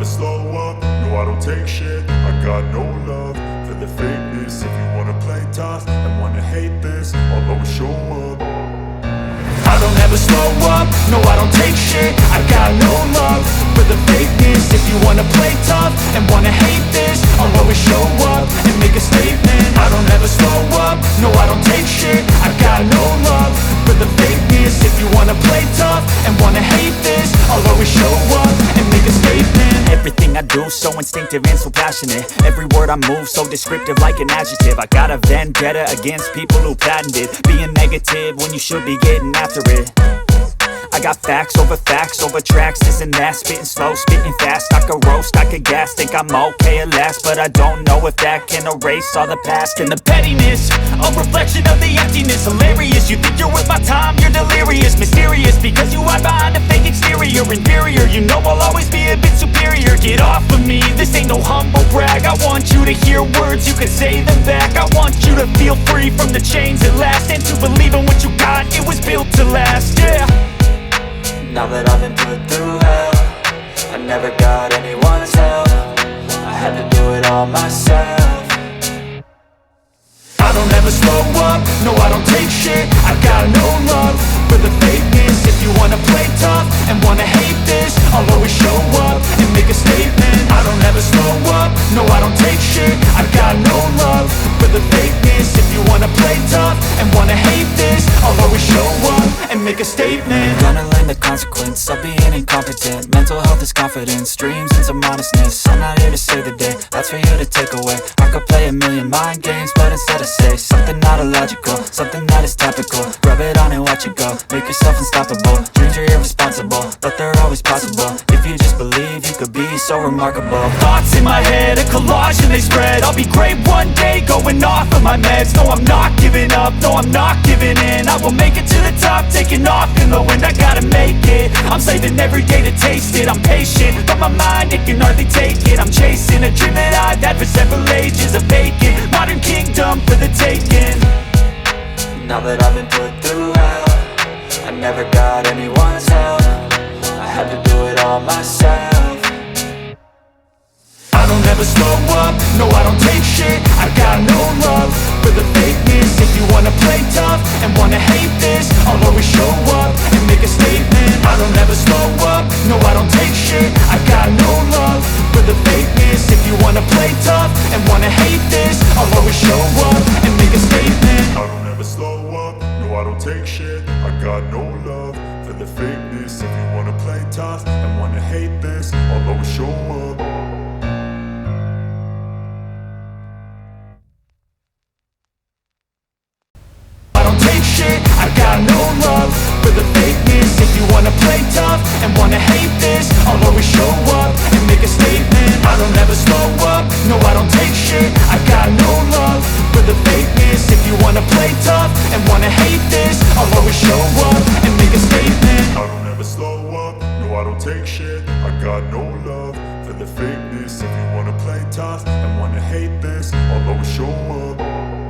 slow up, no I don't take shit. I got no love for the fakeness. If you wanna play tough and wanna hate this, I'll always show up. I don't ever slow up, no I don't take shit. I got no love for the fakeness. If you wanna play tough and wanna hate this, I'll always show up and make a statement. I don't ever slow up, no I don't take shit. I got no love for the fakeness. If you wanna play tough and wanna hate this, I'll always show up and make a statement. Everything I do so instinctive and so passionate. Every word I move so descriptive like an adjective. I got a vendetta against people who patented being negative when you should be getting after it. I got facts over tracks, this and that. Spitting slow, spitting fast, I could roast, I could gas. Think I'm okay at last, but I don't know if that can erase all the past. And the pettiness, a reflection of the emptiness. Hilarious, you think you're worth my time, you're delirious. Mysterious, because you hide behind a fake exterior. Inferior, you know I'll always be a bit superior. Get off of me, this ain't no humble brag. I want you to hear words, you can say them back. I want you to feel free from the chains at last, and to believe in what you got, it was built to last, yeah. Now that I've been put through hell, I never got anyone's help. I had to do it all myself. I don't ever slow up, no I don't take shit. I got no love for the fakeness. If you wanna play tough and wanna hate this, I'll always show up and make a statement. I don't ever slow up, no I don't take shit. I got no love for the fakeness. If you wanna play tough and wanna hate this, I'll always show up and make a statement. Gonna learn the consequence of being incompetent. Mental health is confidence, dreams and some honestness. I'm not here to save the day, that's for you to take away. I could play a million mind games, but instead I say something not illogical, something that is topical. Rub it on and watch it go, make yourself unstoppable. Dreams are irresponsible, but they're always possible. If you just believe, you could be so remarkable. Thoughts in my head, a collage and they spread. I'll be great one day, going off of my meds. No, I'm not giving up, no, I'm not giving in. I will make it to the top, taking off in the wind. I gotta make it, I'm saving every day to taste it. I'm patient, but my mind, it can hardly take it. I'm chasing a dream that I've had for several ages. A vacant, modern kingdom for the taking. Now that I've been put through hell, I never got anyone's help. I had to do it all myself. I don't ever slow up, no I don't take shit. I got no love for the fakeness. If you wanna play tough and wanna hate this, I'll always show up and make a statement. I don't ever slow up, no I don't take shit. I got no love for the fakeness. If you wanna play tough and wanna hate this, I'll always show up and make a statement. I don't ever slow up, no I don't take shit. I got no love for the fakeness. If you wanna play tough and wanna hate this, I'll always show up. I got no love for the fakeness. If you wanna play tough and wanna hate this, I'll always show up and make a statement. I don't ever slow up, no I don't take shit. I got no love for the fakeness. If you wanna play tough and wanna hate this, I'll always show up and make a statement. I don't ever slow up, no I don't take shit. I got no love for the fakeness. If you wanna play tough and wanna hate this, I'll always show up.